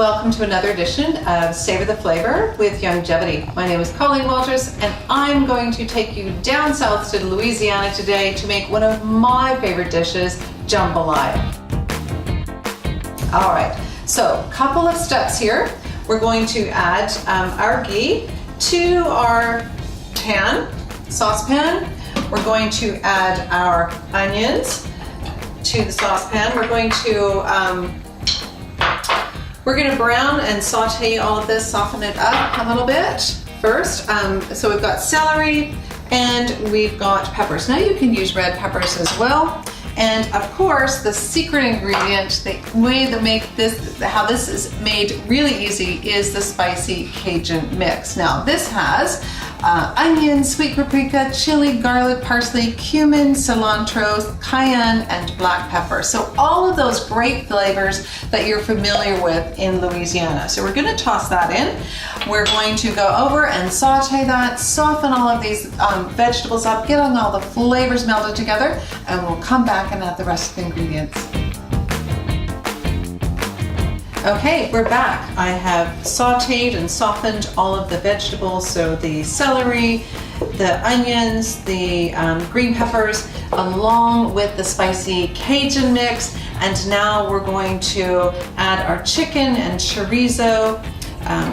Welcome to another edition of Savor the Flavor with Youngevity. My name is Colleen Walters and I'm going to take you down south to Louisiana today to make one of my favorite dishes, jambalaya. All right, so a couple of steps here. We're going to add our ghee to our saucepan. We're going to add our onions to the saucepan. We're going to brown and saute all of this, soften it up a little bit first. So we've got celery and we've got peppers. Now you can use red peppers as well. And of course, the secret ingredient, the way to make this, how this is made really easy, is the spicy Cajun mix. Now this has onion, sweet paprika, chili, garlic, parsley, cumin, cilantro, cayenne, and black pepper. So all of those great flavors that you're familiar with in Louisiana. So we're going to toss that in. We're going to go over and saute that, soften all of these vegetables up, get all the flavors melded together, and we'll come back and add the rest of the ingredients. Okay, we're back. I have sauteed and softened all of the vegetables, so the celery, the onions, the green peppers, along with the spicy Cajun mix. And now we're going to add our chicken and chorizo.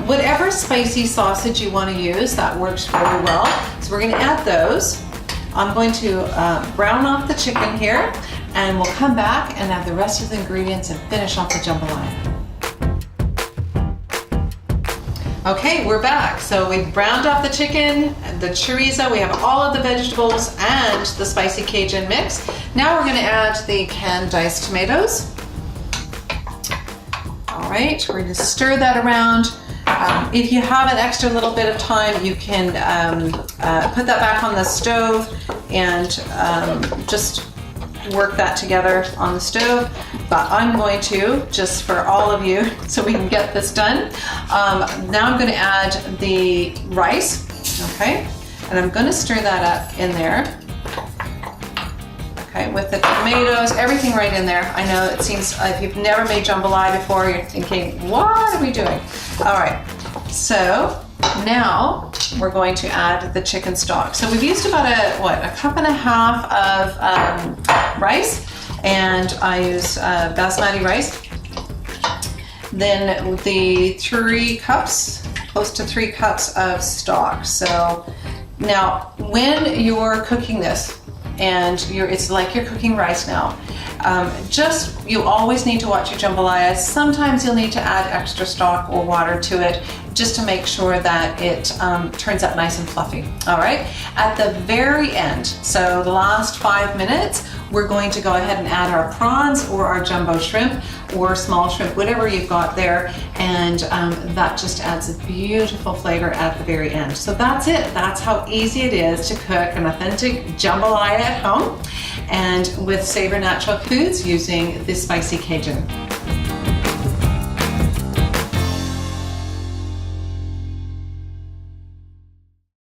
Whatever spicy sausage you want to use, that works very well. So we're going to add those. I'm going to brown off the chicken here, and we'll come back and add the rest of the ingredients and finish off the jambalaya. Okay, we're back. So we've browned off the chicken, the chorizo, we have all of the vegetables and the spicy Cajun mix. Now we're going to add the canned diced tomatoes. All right, we're going to stir that around. If you have an extra little bit of time, you can put that back on the stove and just work that together on the stove. But I'm going to, just for all of you, so we can get this done. Now I'm going to add the rice, okay? And I'm going to stir that up in there. Okay, with the tomatoes, everything right in there. I know it seems, if you've never made jambalaya before, you're thinking, what are we doing? All right, so now we're going to add the chicken stock. So we've used about a cup and a half of rice, and I use basmati rice. Then the 3 cups, close to 3 cups of stock. So now when you're cooking this, and it's like you're cooking rice now, you always need to watch your jambalaya. Sometimes you'll need to add extra stock or water to it just to make sure that it turns out nice and fluffy. All right, at the very end, so the last 5 minutes, we're going to go ahead and add our prawns or our jumbo shrimp or small shrimp, whatever you've got there, and that just adds a beautiful flavor at the very end. So that's it. That's how easy it is to cook an authentic jambalaya at home and with Saveur Natural Foods using the spicy Cajun.